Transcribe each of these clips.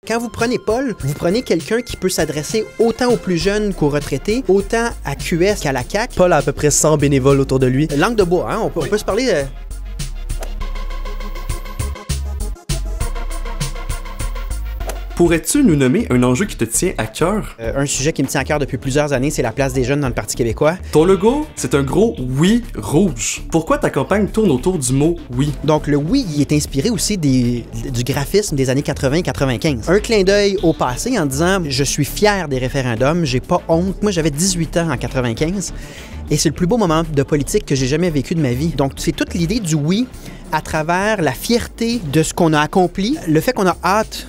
Quand vous prenez Paul, vous prenez quelqu'un qui peut s'adresser autant aux plus jeunes qu'aux retraités, autant à QS qu'à la CAQ. Paul a à peu près 100 bénévoles autour de lui. Langue de bois, hein? On peut se parler de... Pourrais-tu nous nommer un enjeu qui te tient à cœur? Un sujet qui me tient à cœur depuis plusieurs années, c'est la place des jeunes dans le Parti québécois. Ton logo, c'est un gros oui rouge. Pourquoi ta campagne tourne autour du mot oui? Donc le oui, il est inspiré aussi du graphisme des années 80 et 95. Un clin d'œil au passé en disant « Je suis fier des référendums, j'ai pas honte. » Moi, j'avais 18 ans en 95 et c'est le plus beau moment de politique que j'ai jamais vécu de ma vie. Donc c'est toute l'idée du oui à travers la fierté de ce qu'on a accompli, le fait qu'on a hâte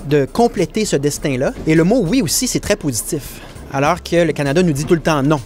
de compléter ce destin-là. Et le mot « oui » aussi, c'est très positif. Alors que le Canada nous dit tout le temps « non ».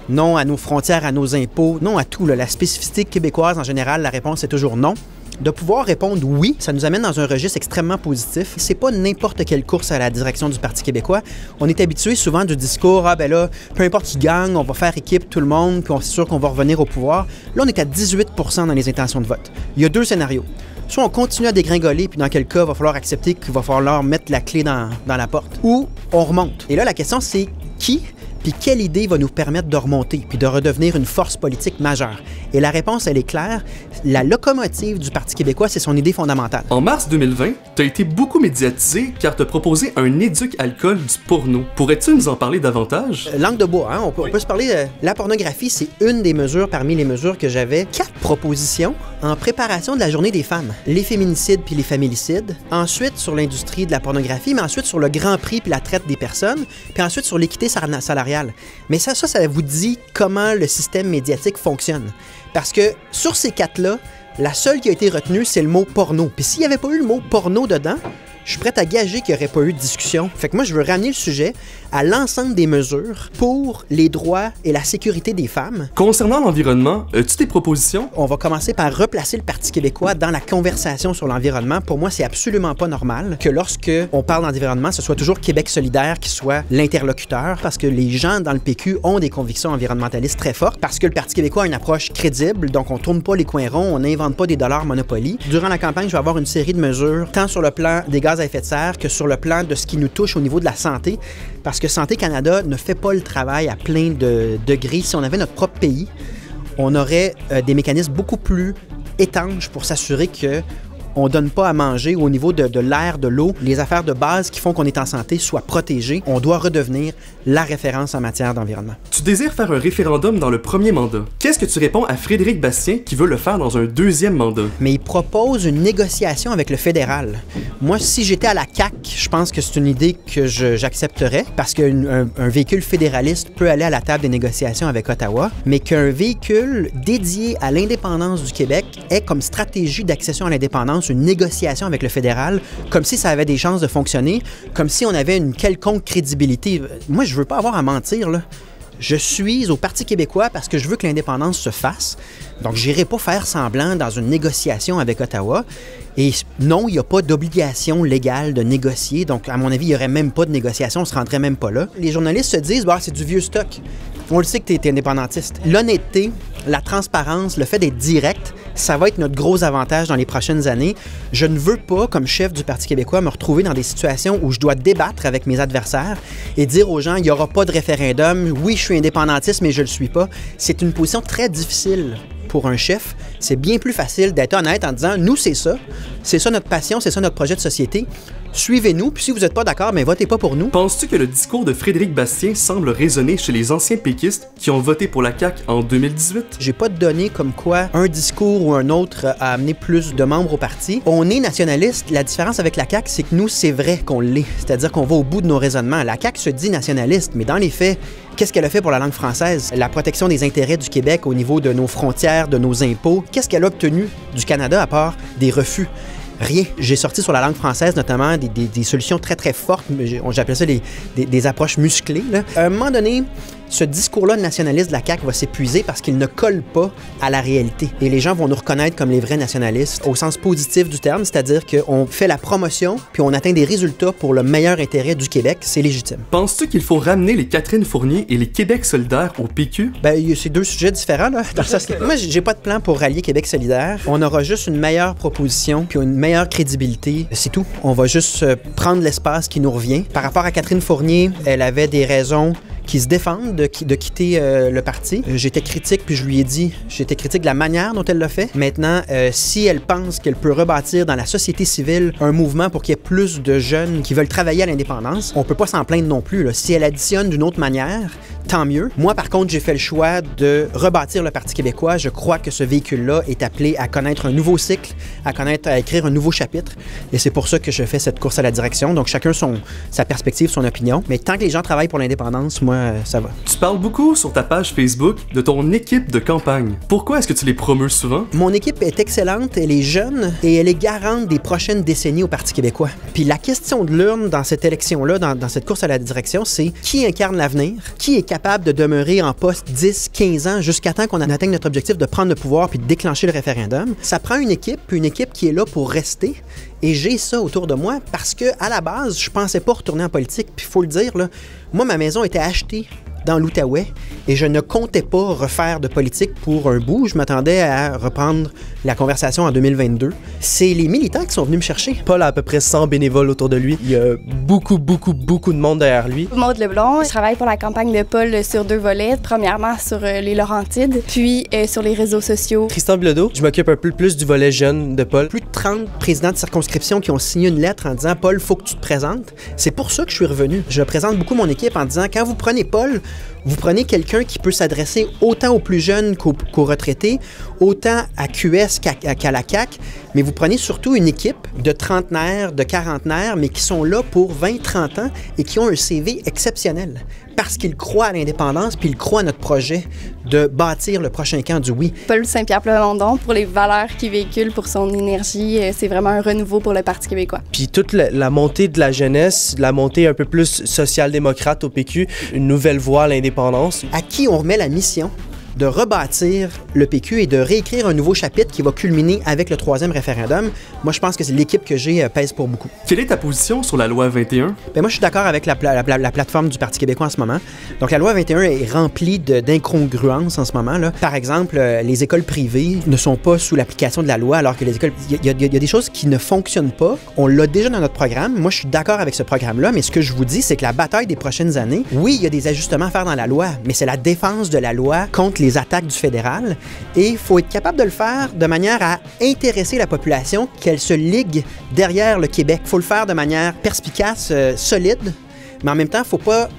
Non à nos frontières, à nos impôts, non à tout. La spécificité québécoise, en général, la réponse est toujours non. De pouvoir répondre « oui », ça nous amène dans un registre extrêmement positif. C'est pas n'importe quelle course à la direction du Parti québécois. On est habitué souvent du discours « Ah ben là, peu importe qui gagne, on va faire équipe tout le monde, puis on est sûr qu'on va revenir au pouvoir ». Là, on est à 18 % dans les intentions de vote. Il y a deux scénarios. Soit on continue à dégringoler, puis dans quel cas, il va falloir accepter qu'il va falloir mettre la clé dans la porte. Ou on remonte. Et là, la question, c'est qui, puis quelle idée va nous permettre de remonter, puis de redevenir une force politique majeure? Et la réponse, elle est claire. La locomotive du Parti québécois, c'est son idée fondamentale. En mars 2020, tu as été beaucoup médiatisé car tu as proposé un éduc-alcool du porno. Pourrais-tu nous en parler davantage? Langue de bois, hein? On peut se parler de... La pornographie, c'est une des mesures parmi les mesures que j'avais. 4 propositions en préparation de la Journée des femmes. Les féminicides puis les familicides. Ensuite, sur l'industrie de la pornographie, mais ensuite sur le grand prix puis la traite des personnes. Puis ensuite sur l'équité salariale. Mais ça vous dit comment le système médiatique fonctionne. Parce que sur ces 4-là, la seule qui a été retenue, c'est le mot porno. Puis s'il n'y avait pas eu le mot porno dedans, je suis prêt à gager qu'il n'y aurait pas eu de discussion. Fait que moi, je veux ramener le sujet à l'ensemble des mesures pour les droits et la sécurité des femmes. Concernant l'environnement, as-tu des propositions? On va commencer par replacer le Parti québécois dans la conversation sur l'environnement. Pour moi, c'est absolument pas normal que lorsque on parle d'environnement, ce soit toujours Québec solidaire qui soit l'interlocuteur, parce que les gens dans le PQ ont des convictions environnementalistes très fortes, parce que le Parti québécois a une approche crédible, donc on tourne pas les coins ronds, on n'invente pas des dollars Monopoly. Durant la campagne, je vais avoir une série de mesures, tant sur le plan des gaz à effet de serre que sur le plan de ce qui nous touche au niveau de la santé, parce que Santé Canada ne fait pas le travail à plein de degrés. Si on avait notre propre pays, on aurait des mécanismes beaucoup plus étanches pour s'assurer que on ne donne pas à manger au niveau de l'air, de l'eau, les affaires de base qui font qu'on est en santé soient protégées. On doit redevenir la référence en matière d'environnement. Tu désires faire un référendum dans le premier mandat. Qu'est-ce que tu réponds à Frédéric Bastien qui veut le faire dans un deuxième mandat? Mais il propose une négociation avec le fédéral. Moi, si j'étais à la CAQ, je pense que c'est une idée que j'accepterais parce qu'un véhicule fédéraliste peut aller à la table des négociations avec Ottawa, mais qu'un véhicule dédié à l'indépendance du Québec ait comme stratégie d'accession à l'indépendance une négociation avec le fédéral, comme si ça avait des chances de fonctionner, comme si on avait une quelconque crédibilité. Moi, je veux pas avoir à mentir, là. Je suis au Parti québécois parce que je veux que l'indépendance se fasse. Donc, j'irai pas faire semblant dans une négociation avec Ottawa. Et non, il n'y a pas d'obligation légale de négocier. Donc, à mon avis, il n'y aurait même pas de négociation, on ne se rendrait même pas là. Les journalistes se disent, bah, c'est du vieux stock. On le sait que tu es indépendantiste. L'honnêteté, la transparence, le fait d'être direct, ça va être notre gros avantage dans les prochaines années. Je ne veux pas, comme chef du Parti québécois, me retrouver dans des situations où je dois débattre avec mes adversaires et dire aux gens, il n'y aura pas de référendum. Oui, je suis indépendantiste, mais je ne le suis pas. C'est une position très difficile pour un chef. C'est bien plus facile d'être honnête en disant, nous, c'est ça notre passion, c'est ça notre projet de société. Suivez-nous, puis si vous n'êtes pas d'accord, mais votez pas pour nous. Penses-tu que le discours de Frédéric Bastien semble résonner chez les anciens péquistes qui ont voté pour la CAQ en 2018? J'ai pas de données comme quoi un discours ou un autre a amené plus de membres au parti. On est nationaliste. La différence avec la CAQ, c'est que nous, c'est vrai qu'on l'est. C'est-à-dire qu'on va au bout de nos raisonnements. La CAQ se dit nationaliste, mais dans les faits, qu'est-ce qu'elle a fait pour la langue française? La protection des intérêts du Québec au niveau de nos frontières, de nos impôts. Qu'est-ce qu'elle a obtenu du Canada à part des refus? Rien. J'ai sorti sur la langue française notamment des solutions très, très fortes. J'appelle ça des approches musclées, là. À un moment donné, ce discours-là nationaliste de la CAQ va s'épuiser parce qu'il ne colle pas à la réalité. Et les gens vont nous reconnaître comme les vrais nationalistes au sens positif du terme, c'est-à-dire qu'on fait la promotion puis on atteint des résultats pour le meilleur intérêt du Québec. C'est légitime. Penses-tu qu'il faut ramener les Catherine Fournier et les Québec solidaire au PQ? Ben, c'est deux sujets différents, là. Moi, j'ai pas de plan pour rallier Québec solidaire. On aura juste une meilleure proposition puis une meilleure crédibilité. C'est tout. On va juste prendre l'espace qui nous revient. Par rapport à Catherine Fournier, elle avait des raisons qui se défendent de quitter le parti. J'étais critique, puis je lui ai dit, j'étais critique de la manière dont elle l'a fait. Maintenant, si elle pense qu'elle peut rebâtir dans la société civile un mouvement pour qu'il y ait plus de jeunes qui veulent travailler à l'indépendance, on peut pas s'en plaindre non plus, là. Si elle additionne d'une autre manière, tant mieux. Moi, par contre, j'ai fait le choix de rebâtir le Parti québécois. Je crois que ce véhicule-là est appelé à connaître un nouveau cycle, à écrire un nouveau chapitre. Et c'est pour ça que je fais cette course à la direction. Donc, chacun sa perspective, son opinion. Mais tant que les gens travaillent pour l'indépendance, moi, ça va. Tu parles beaucoup sur ta page Facebook de ton équipe de campagne. Pourquoi est-ce que tu les promeus souvent? Mon équipe est excellente, elle est jeune et elle est garante des prochaines décennies au Parti québécois. Puis la question de l'urne dans cette élection-là, dans cette course à la direction, c'est qui incarne l'avenir, qui est capable de demeurer en poste 10, 15 ans jusqu'à temps qu'on atteigne notre objectif de prendre le pouvoir puis de déclencher le référendum. Ça prend une équipe qui est là pour rester. Et j'ai ça autour de moi parce que à la base, je pensais pas retourner en politique. Puis il faut le dire, là, moi, ma maison était achetée dans l'Outaouais et je ne comptais pas refaire de politique pour un bout. Je m'attendais à reprendre la conversation en 2022. C'est les militants qui sont venus me chercher. Paul a à peu près 100 bénévoles autour de lui. Il y a beaucoup de monde derrière lui. Maude Leblond, je travaille pour la campagne de Paul sur 2 volets. Premièrement, sur les Laurentides, puis sur les réseaux sociaux. Tristan Bilodeau, je m'occupe un peu plus du volet jeune de Paul. Plus de 30 présidents de circonscription qui ont signé une lettre en disant « Paul, faut que tu te présentes ». C'est pour ça que je suis revenu. Je présente beaucoup mon équipe en disant « Quand vous prenez Paul, vous prenez quelqu'un qui peut s'adresser autant aux plus jeunes qu'aux retraités, autant à QS qu'à la CAQ, mais vous prenez surtout une équipe de trentenaires, de quarantenaires, mais qui sont là pour 20-30 ans et qui ont un CV exceptionnel parce qu'ils croient à l'indépendance puis ils croient à notre projet de bâtir le prochain camp du oui. Paul Saint-Pierre Plamondon, pour les valeurs qu'il véhicule, pour son énergie, c'est vraiment un renouveau pour le Parti québécois. Puis toute la montée de la jeunesse, la montée un peu plus social-démocrate au PQ, une nouvelle voie à l'indépendance. À qui on remet la mission de rebâtir le PQ et de réécrire un nouveau chapitre qui va culminer avec le 3e référendum. Moi, je pense que c'est l'équipe que j'ai pèse pour beaucoup. Quelle est ta position sur la loi 21? Bien, moi, je suis d'accord avec la plateforme du Parti québécois en ce moment. Donc, la loi 21 est remplie d'incongruences en ce moment, là. Par exemple, les écoles privées ne sont pas sous l'application de la loi, alors que les écoles... Il y a des choses qui ne fonctionnent pas. On l'a déjà dans notre programme. Moi, je suis d'accord avec ce programme-là, mais ce que je vous dis, c'est que la bataille des prochaines années, oui, il y a des ajustements à faire dans la loi, mais c'est la défense de la loi contre les attaques du fédéral et il faut être capable de le faire de manière à intéresser la population, qu'elle se ligue derrière le Québec. Il faut le faire de manière perspicace, solide, mais en même temps, il ne faut pas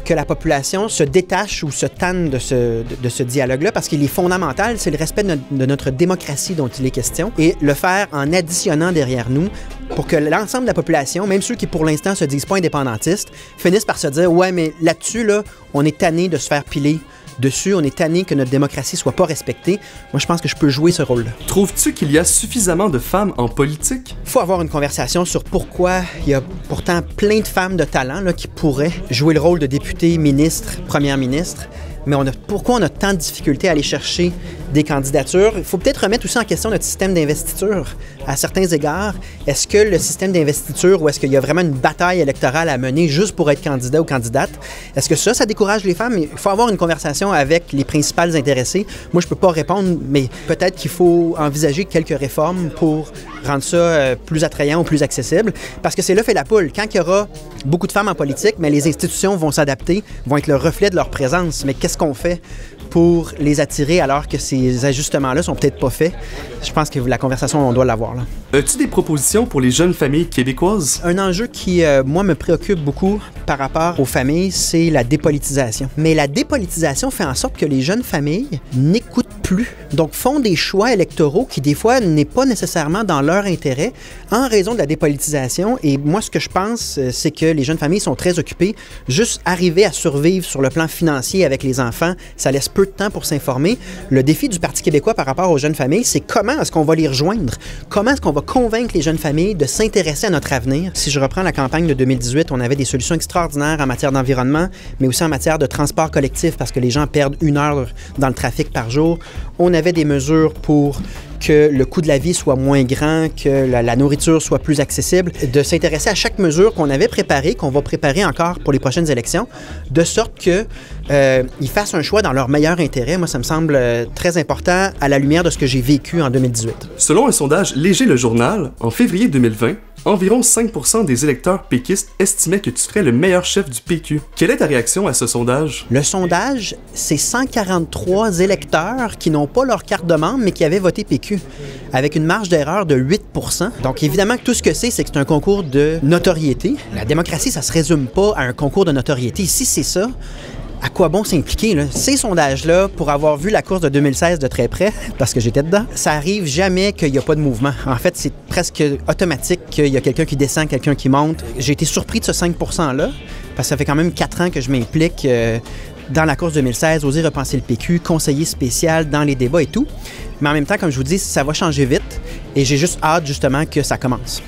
que la population se détache ou se tanne de ce dialogue-là parce qu'il est fondamental, c'est le respect de notre démocratie dont il est question et le faire en additionnant derrière nous pour que l'ensemble de la population, même ceux qui pour l'instant se disent pas indépendantistes, finissent par se dire « Ouais, mais là-dessus, là, on est tanné de se faire piler dessus, on est tanné que notre démocratie soit pas respectée. » Moi, je pense que je peux jouer ce rôle-là. Trouves-tu qu'il y a suffisamment de femmes en politique? Il faut avoir une conversation sur pourquoi il y a pourtant plein de femmes de talent là, qui pourraient jouer le rôle de députée, ministre, première ministre. Mais pourquoi on a tant de difficultés à aller chercher des candidatures? Il faut peut-être remettre aussi en question notre système d'investiture. À certains égards, est-ce que le système d'investiture ou est-ce qu'il y a vraiment une bataille électorale à mener juste pour être candidat ou candidate? Est-ce que ça décourage les femmes? Il faut avoir une conversation avec les principales intéressées. Moi, je peux pas répondre, mais peut-être qu'il faut envisager quelques réformes pour rendre ça plus attrayant ou plus accessible. Parce que c'est l'œuf et la poule. Quand il y aura beaucoup de femmes en politique, mais les institutions vont s'adapter, vont être le reflet de leur présence. Mais qu'est-ce qu'on fait pour les attirer alors que ces ajustements-là sont peut-être pas faits? Je pense que la conversation, on doit l'avoir là. As-tu des propositions pour les jeunes familles québécoises? Un enjeu qui, moi, me préoccupe beaucoup par rapport aux familles, c'est la dépolitisation. Mais la dépolitisation fait en sorte que les jeunes familles n'écoutent plus. Donc, font des choix électoraux qui, des fois, n'est pas nécessairement dans leur intérêt en raison de la dépolitisation. Et moi, ce que je pense, c'est que les jeunes familles sont très occupées. Juste arriver à survivre sur le plan financier avec les enfants, ça laisse peu de temps pour s'informer. Le défi du Parti québécois par rapport aux jeunes familles, c'est comment est-ce qu'on va les rejoindre? Comment est-ce qu'on va convaincre les jeunes familles de s'intéresser à notre avenir? Si je reprends la campagne de 2018, on avait des solutions extraordinaires en matière d'environnement, mais aussi en matière de transport collectif parce que les gens perdent 1 heure dans le trafic par jour. On avait des mesures pour que le coût de la vie soit moins grand, que la nourriture soit plus accessible, de s'intéresser à chaque mesure qu'on avait préparée, qu'on va préparer encore pour les prochaines élections, de sorte qu'ils fassent un choix dans leur meilleur intérêt. Moi, ça me semble très important à la lumière de ce que j'ai vécu en 2018. Selon un sondage Léger le Journal, en février 2020, environ 5% des électeurs péquistes estimaient que tu serais le meilleur chef du PQ. Quelle est ta réaction à ce sondage? Le sondage, c'est 143 électeurs qui n'ont pas leur carte de membre, mais qui avaient voté PQ, avec une marge d'erreur de 8%. Donc, évidemment, que tout ce que c'est que c'est un concours de notoriété. La démocratie, ça se résume pas à un concours de notoriété. Si c'est ça, à quoi bon s'impliquer, là? Ces sondages-là, pour avoir vu la course de 2016 de très près, parce que j'étais dedans, ça arrive jamais qu'il n'y a pas de mouvement. En fait, c'est presque automatique qu'il y a quelqu'un qui descend, quelqu'un qui monte. J'ai été surpris de ce 5%-là, parce que ça fait quand même 4 ans que je m'implique dans la course 2016, oser repenser le PQ, conseiller spécial dans les débats et tout. Mais en même temps, comme je vous dis, ça va changer vite, et j'ai juste hâte, justement, que ça commence.